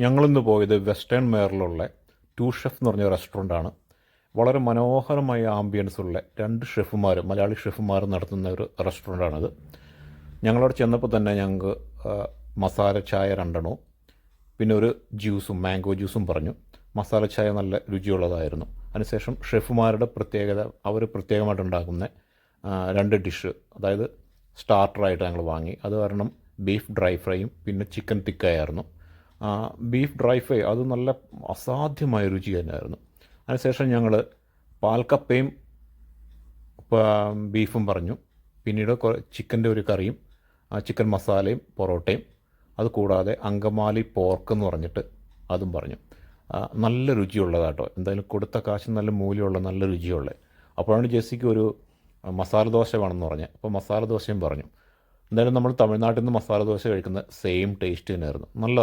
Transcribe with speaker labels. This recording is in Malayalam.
Speaker 1: ഞങ്ങളിന്ന് പോയത് വെസ്റ്റേൺ മേറിലുള്ള ടു ഷെഫ് എന്ന് പറഞ്ഞ റെസ്റ്റോറൻ്റാണ്. വളരെ മനോഹരമായ ആംബിയൻസ് ഉള്ള രണ്ട് ഷെഫുമാർ, മലയാളി ഷെഫുമാർ നടത്തുന്ന ഒരു റെസ്റ്റോറൻ്റാണത്. ഞങ്ങളവിടെ ചെന്നപ്പോൾ തന്നെ ഞങ്ങൾക്ക് മസാല ചായ രണ്ടെണ്ണവും പിന്നെ ഒരു ജ്യൂസും, മാംഗോ ജ്യൂസും പറഞ്ഞു. മസാല ചായ നല്ല രുചിയുള്ളതായിരുന്നു. അതിനുശേഷം ഷെഫുമാരുടെ പ്രത്യേകത, അവർ പ്രത്യേകമായിട്ട് ഉണ്ടാക്കുന്ന രണ്ട് ഡിഷ്, അതായത് സ്റ്റാർട്ടറായിട്ട് ഞങ്ങൾ വാങ്ങി. അത് കാരണം ബീഫ് ഡ്രൈ ഫ്രൈയും പിന്നെ ചിക്കൻ ടിക്കയായിരുന്നു. ബീഫ് ഡ്രൈ ഫ്രൈ അത് നല്ല അസാധ്യമായ രുചി തന്നെയായിരുന്നു. അതിനുശേഷം ഞങ്ങൾ പാൽക്കപ്പയും ബീഫും പറഞ്ഞു. പിന്നീട് ചിക്കൻ്റെ ഒരു കറിയും ചിക്കൻ മസാലയും പൊറോട്ടയും, അത് കൂടാതെ അങ്കമാലി പോർക്ക് എന്ന് പറഞ്ഞിട്ട് അതും പറഞ്ഞു. നല്ല രുചിയുള്ളതാട്ടോ. എന്തായാലും കൊടുത്ത കാശ് നല്ല മൂല്യമുള്ള, നല്ല രുചിയുള്ള. അപ്പോഴാണ് ജെസ്സിക്ക് ഒരു മസാല ദോശ വേണമെന്ന് പറഞ്ഞത്. അപ്പോൾ മസാല ദോശയും പറഞ്ഞു. എന്തായാലും നമ്മൾ തമിഴ്നാട്ടിൽ നിന്ന് മസാല ദോശ കഴിക്കുന്ന സെയിം ടേസ്റ്റ് തന്നെയായിരുന്നു. നല്ലതാണ്.